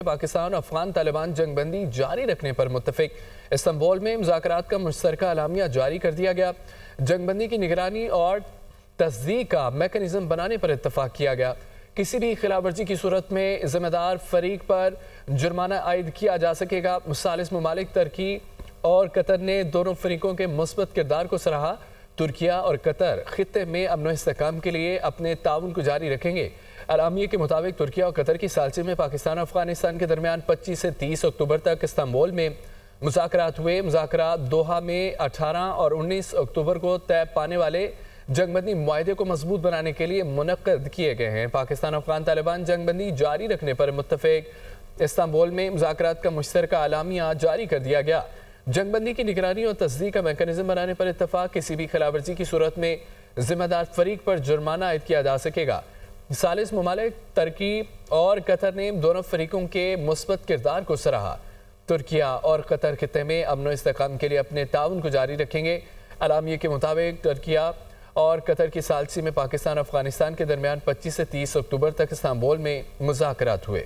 पाकिस्तान और अफगान तालिबान जंग बंदी जारी रखने पर मुत्तफिक। इस्तांबुल में मुज़ाकरात का मुश्तरका अलामिया जारी कर दिया गया। जंग बंदी की निगरानी और तस्दीक का मैकेनिज्म बनाने पर इत्तफाक किया गया। किसी भी खिलाफ वर्जी की सूरत में जिम्मेदार फरीक पर जुर्माना आयद किया जा सकेगा। मुखालिफ ममालिक तुर्की और कतर ने दोनों फरीकों के मुस्बत किरदार को सराहा। तुर्किया और कतर खित्ते में अमन इस्तेहकाम के लिए अपने ताउन को जारी रखेंगे। अलामिया के मुताबिक तुर्किया और कतर की सालसी में पाकिस्तान और अफगानिस्तान के दरमियान 25 से 30 अक्टूबर तक इस्तांबुल में मुज़ाकरात हुए। मुज़ाकरात दोहा में 18 और 19 अक्टूबर को तय पाने वाले जंगबंदी मुआहदे को मजबूत बनाने के लिए मुनक्कद किए गए हैं। पाकिस्तान अफगान तालिबान जंगबंदी जारी रखने पर मुत्तफिक। इस्तांबुल में मुज़ाकरात का मुश्तरका अलामिया जारी कर दिया गया। जंगबंदी की निगरानी और तस्दीक का मैकेनिज्म बनाने पर इत्तफाक। किसी भी खिलाफ वर्जी की सूरत में जिम्मेदार फरीक पर जुर्माना आयद किया जा सकेगा। सालिस ममालिक तुर्की और कतर ने दोनों फरीकों के मुस्बत किरदार को सराहा। तुर्किया और कतर खित्ते में अमन इस्तेहकाम के लिए अपने ताउन को जारी रखेंगे। अलामिया के मुताबिक तुर्किया और कतर की सालसी में पाकिस्तान अफगानिस्तान के दरमियान 25 से 30 अक्टूबर तक इस्तांबुल में मुज़ाकरात हुए।